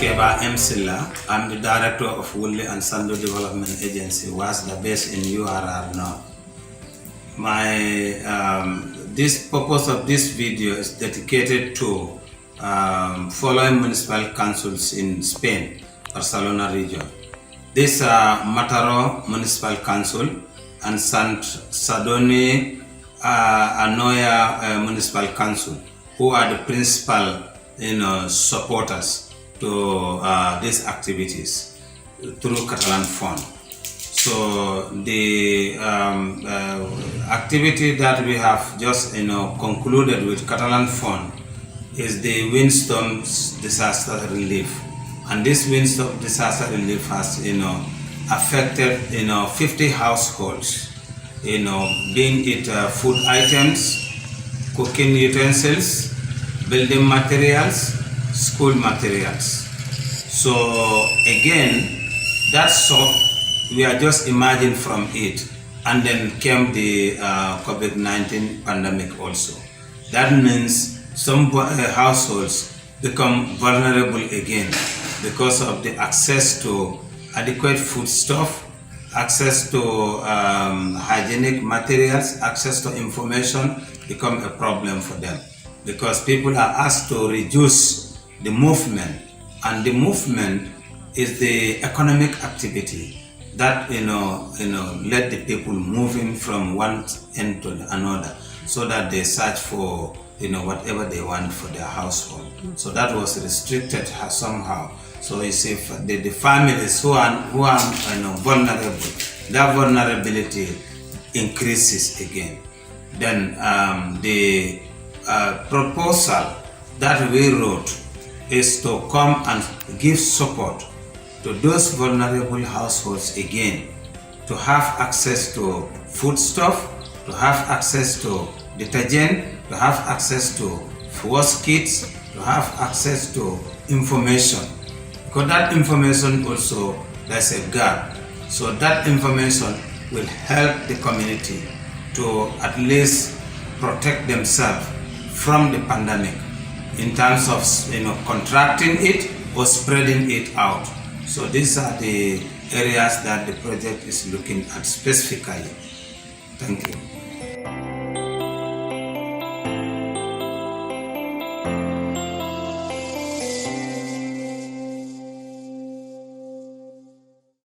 Keba M. Silla. I'm the director of Woodley and Sando Development Agency, WASDA, based in URR North. This purpose of this video is dedicated to following municipal councils in Spain, Barcelona region. These are Mataró Municipal Council and Sant Sadurní Anoia Municipal Council, who are the principal supporters to these activities through Catalan Fund. So the activity that we have just concluded with Catalan Fund is the windstorm disaster relief, and this windstorm disaster relief has affected 50 households, being it food items, cooking utensils, building materials, school materials. So again, that shock, we are just emerging from it, and then came the COVID-19 pandemic also. That means some households become vulnerable again because of the access to adequate foodstuff, access to hygienic materials, access to information become a problem for them, because people are asked to reduce the movement, and the movement is the economic activity that let the people moving from one end to another, so that they search for whatever they want for their household. So that was restricted somehow. So you see, the families who are vulnerable, that vulnerability increases again. Then the proposal that we wrote is to come and give support to those vulnerable households again, to have access to foodstuff, to have access to detergent, to have access to wash kits, to have access to information. Because that information also, there's a gap. So that information will help the community to at least protect themselves from the pandemic in terms of contracting it or spreading it out. So these are the areas that the project is looking at specifically. Thank you.